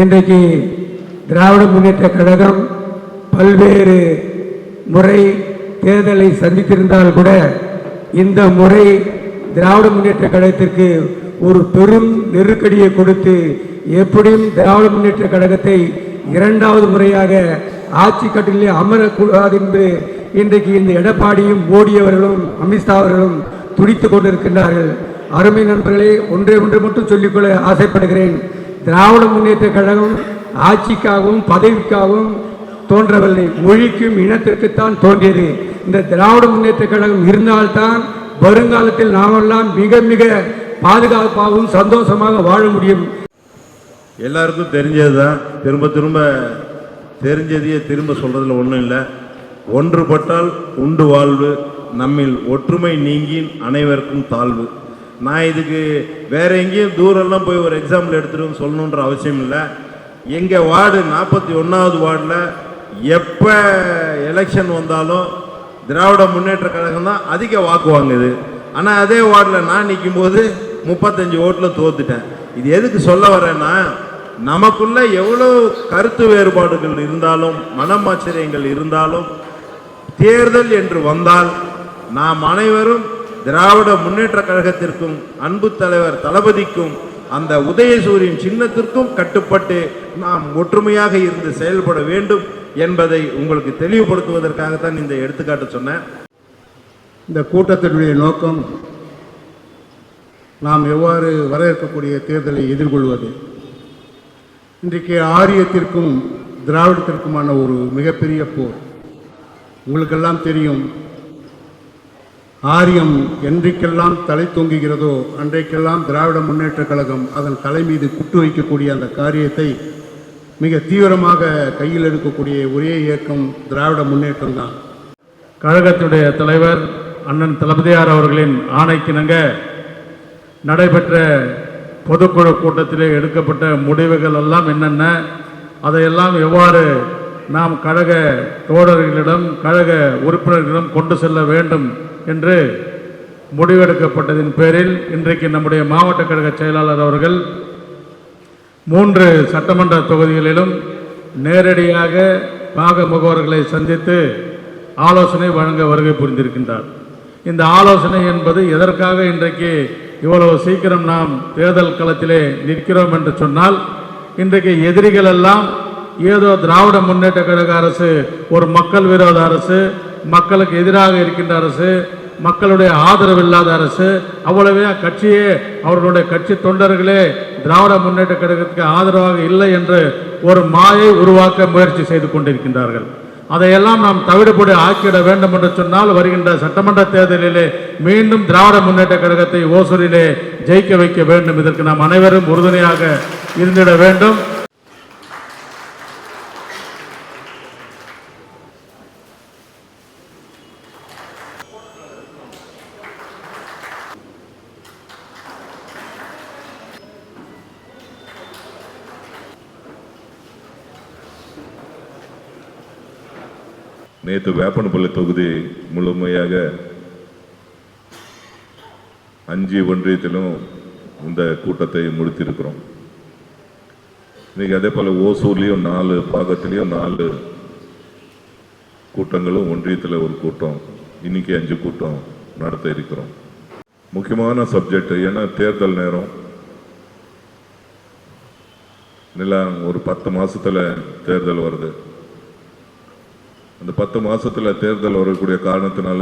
இன்றைக்கு திராவிட முன்னேற்ற கழகம் பல்வேறு முறை தேர்தலை சந்தித்திருந்தால் கூட இந்த முறை திராவிட முன்னேற்ற கழகத்திற்கு ஒரு பெரும் நெருக்கடியை கொடுத்து எப்படியும் திராவிட முன்னேற்ற கழகத்தை இரண்டாவது முறையாக ஆட்சி கட்டிலே அமரக்கூடாது என்று இன்றைக்கு இந்த எடப்பாடியும் மோடி அவர்களும் அமித்ஷா அவர்களும் துடித்துக் கொண்டிருக்கின்றார்கள். அருமை நண்பர்களே, ஒன்றை மட்டும் சொல்லிக்கொள்ள ஆசைப்படுகிறேன். திராவிட முன்னேற்ற கழகம் ஆட்சிக்காகவும் பதவிக்காகவும் தோன்றவில்லை, மொழிக்கும் இனத்திற்குத்தான் தோன்றியது. இந்த திராவிட முன்னேற்ற கழகம் இருந்தால்தான் வருங்காலத்தில் நாமெல்லாம் மிக மிக பாதுகாப்பாகவும் சந்தோஷமாக வாழ முடியும். எல்லாருக்கும் தெரிஞ்சதுதான், திரும்ப திரும்ப தெரிஞ்சதையே திரும்ப சொல்றதுல ஒன்றும் இல்லை. ஒன்றுபட்டால் உண்டு வாழ்வு, நம்மில் ஒற்றுமை நீங்கின் அனைவருக்கும் தாழ்வு. நான் இதுக்கு வேற எங்கேயும் தூரம்லாம் போய் ஒரு எக்ஸாம்பிள் எடுத்துட்டு சொல்லணுன்ற அவசியம் இல்லை. எங்கள் வார்டு 41வது வார்டில் எப்போ எலெக்ஷன் வந்தாலும் திராவிட முன்னேற்ற கழகம் தான் அதிக வாக்கு வாங்குது. ஆனால் அதே வார்டில் நான் நிற்கும் போது 35 ஓட்டில் தோத்துட்டேன். இது எதுக்கு சொல்ல வரேன்னா, நமக்குள்ள எவ்வளோ கருத்து வேறுபாடுகள் இருந்தாலும் மனமாச்சரியங்கள் இருந்தாலும் தேர்தல் என்று வந்தால் நாம் அனைவரும் திராவிட முன்னேற்ற கழகத்திற்கும் அன்பு தலைவர் தளபதிக்கும் அந்த உதயசூரியன் சின்னத்திற்கும் கட்டுப்பட்டு நாம் ஒற்றுமையாக இருந்து செயல்பட வேண்டும் என்பதை உங்களுக்கு தெளிவுபடுத்துவதற்காகத்தான் இந்த எடுத்துக்காட்டு சொன்னேன். இந்த கூட்டத்தினுடைய நோக்கம் நாம் எவ்வாறு வர இருக்கக்கூடிய தேர்தலை எதிர்கொள்வது. இன்றைக்கு ஆரியத்திற்கும் திராவிடத்திற்குமான ஒரு மிகப்பெரிய போர். உங்களுக்கெல்லாம் தெரியும், ஆரியம் என்றைக்கெல்லாம் தலை தொங்குகிறதோ அன்றைக்கெல்லாம் திராவிட முன்னேற்ற கழகம் அதன் தலை மீது குட்டு வைக்கக்கூடிய அந்த காரியத்தை மிக தீவிரமாக கையில் எடுக்கக்கூடிய ஒரே இயக்கம் திராவிட முன்னேற்றம் தான். கழகத்துடைய தலைவர் அண்ணன் தளபதியார் அவர்களின் ஆணைக்கிணங்க நடைபெற்ற பொதுக்குழு கூட்டத்திலே எடுக்கப்பட்ட முடிவுகள் எல்லாம் என்னென்ன, அதையெல்லாம் எவ்வாறு நாம் கழக தோழர்களிடம் கழக உறுப்பினர்களிடம் கொண்டு செல்ல வேண்டும் என்று முடிவெடுக்கப்பட்டதின் பேரில் இன்றைக்கு நம்முடைய மாவட்ட கழக செயலாளர் அவர்கள் 3 சட்டமன்ற தொகுதிகளிலும் நேரடியாக பாக முகவர்களை சந்தித்து ஆலோசனை வழங்க வருகை புரிந்திருக்கின்றார். இந்த ஆலோசனை என்பது எதற்காக இன்றைக்கு இவ்வளவு சீக்கிரம் நாம் தேர்தல் களத்திலே நிற்கிறோம் என்று சொன்னால், இன்றைக்கு எதிரிகள் எல்லாம் ஏதோ திராவிட முன்னேற்ற கழக அரசு ஒரு மக்கள் விரோத அரசு, மக்களுக்கு எதிராக இருக்கின்ற அரசு, மக்களுடைய ஆதரவு இல்லாத அரசு, அவ்வளவே கட்சியே அவர்களுடைய கட்சி தொண்டர்களே திராவிட முன்னேற்ற கழகத்துக்கு ஆதரவாக இல்லை என்று ஒரு மாயை உருவாக்க முயற்சி செய்து கொண்டிருக்கின்றார்கள். அதையெல்லாம் நாம் தவிடுபடி ஆக்கிட வேண்டும் என்று சொன்னால் வருகின்ற சட்டமன்ற தேர்தலிலே மீண்டும் திராவிட முன்னேற்ற கழகத்தை ஓசூரிலே ஜெயிக்க வைக்க வேண்டும். இதற்கு நாம் அனைவரும் உறுதுணையாக இருந்திட வேண்டும். நேற்று வேப்பனப்பள்ளி தொகுதி முழுமையாக 5 ஒன்றியத்திலும் இந்த கூட்டத்தை முடித்திருக்கிறோம். இன்னைக்கு அதே போல் ஓசூர்லேயும் 4 பாகத்திலையும் 4 கூட்டங்களும், ஒன்றியத்தில் ஒரு கூட்டம், இன்னைக்கு 5 கூட்டம் நடத்த இருக்கிறோம். முக்கியமான சப்ஜெக்ட், ஏன்னா தேர்தல் நேரம் ஒரு 10 மாசத்துல தேர்தல் வருது. அந்த 10 மாசத்துல தேர்தல் வரக்கூடிய காரணத்தினால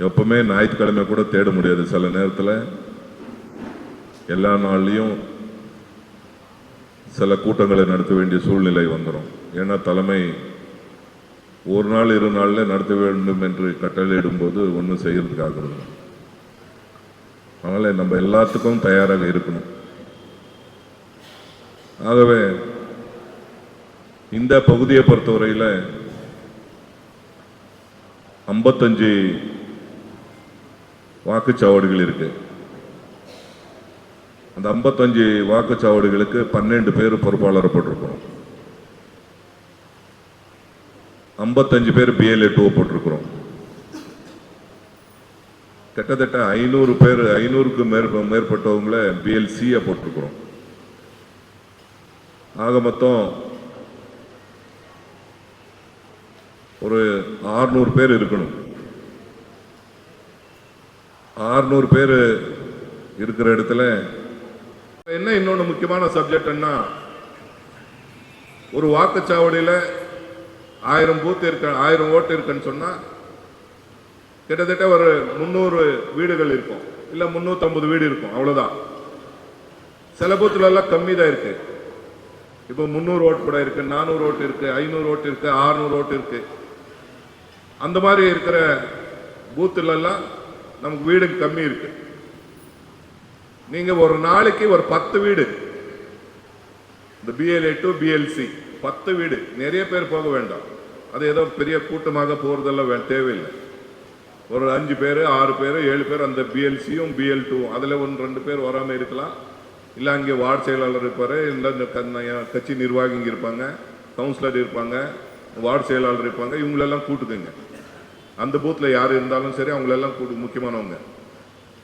எப்பவுமே ஞாயிற்றுக்கிழமை கூட தேட முடியாது. சில நேரத்தில் எல்லா நாள்லையும் சில கூட்டங்களை நடத்த வேண்டிய சூழ்நிலை வந்துடும். ஏன்னா தலைமை ஒரு நாள் 2 நாளில் நடத்த வேண்டும் என்று கட்டளையிடும்போது ஒன்றும் செய்யறதுக்காக. அதனால நம்ம எல்லாத்துக்கும் தயாராக இருக்கணும். ஆகவே இந்த பகுதியை பொறுத்தவரையில் 55 வாக்குச்சாவடிகள் இருக்கு. அந்த 55 வாக்குச்சாவடிகளுக்கு 12 பேர் பொறுப்பாளர் போட்டிருக்கிறோம். 55 பேர் BLA2 போட்டிருக்கிறோம். கிட்டத்தட்ட 500 பேர், 500க்கும் மேற்பட்டவங்களை BLC போட்டிருக்கிறோம். ஆக மொத்தம் ஒரு 600 பேர் இருக்கணும். 600 பேர் இருக்கிற இடத்துல என்ன இன்னொன்று முக்கியமான சப்ஜெக்ட்னா, ஒரு வாக்குச்சாவடியில் 1000 பூத் இருக்க 1000 ஓட்டு இருக்குன்னு சொன்னா கிட்டத்தட்ட ஒரு 300 வீடுகள் இருக்கும், இல்லை 350 வீடு இருக்கும், அவ்வளோதான். சில பூத்துல எல்லாம் கம்மி தான் இருக்கு. இப்போ 300 ஓட்டு கூட இருக்கு, 400 ஓட்டு இருக்கு, 500 ஓட்டு இருக்கு, 600 ஓட்டு இருக்கு. அந்த மாதிரி இருக்கிற பூத்துல எல்லாம் நமக்கு வீடு கம்மி இருக்கு. நீங்க ஒரு நாளைக்கு ஒரு 10 வீடு, இந்த BLA to BLC 10 வீடு, நிறைய பேர் போக வேண்டாம். அது ஏதோ பெரிய கூட்டமாக போறதெல்லாம் தேவையில்லை. ஒரு 5 பேர் 6 பேர் 7 பேர் அந்த BLCயும் BL2 அதில் 1-2 பேர் வராமல் இருக்கலாம். இல்லை அங்கே வார்டு செயலாளர் இருப்பார், இல்லை இந்த கட்சி நிர்வாகிங்க இருப்பாங்க, கவுன்சிலர் இருப்பாங்க, வார்டு செயலாளர் இருப்பாங்க. இவங்களெல்லாம் கூட்டுக்குங்க. அந்த பூத்தில் யார் இருந்தாலும் சரி அவங்களெல்லாம் முக்கியமானவங்க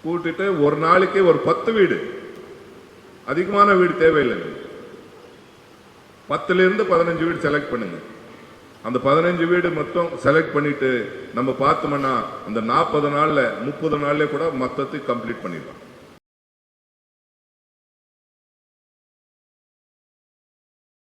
கூட்டிட்டு ஒரு நாளைக்கு ஒரு 10 வீடு, அதிகமான வீடு தேவையில்லை. 10லிருந்து 15 வீடு செலக்ட் பண்ணுங்க. அந்த 15 வீடு மொத்தம் செலக்ட் பண்ணிட்டு நம்ம பார்த்தோம்னா அந்த 40 நாள்ல 30 நாள்ல கூட மொத்தத்தை கம்ப்ளீட் பண்ணிடலாம்.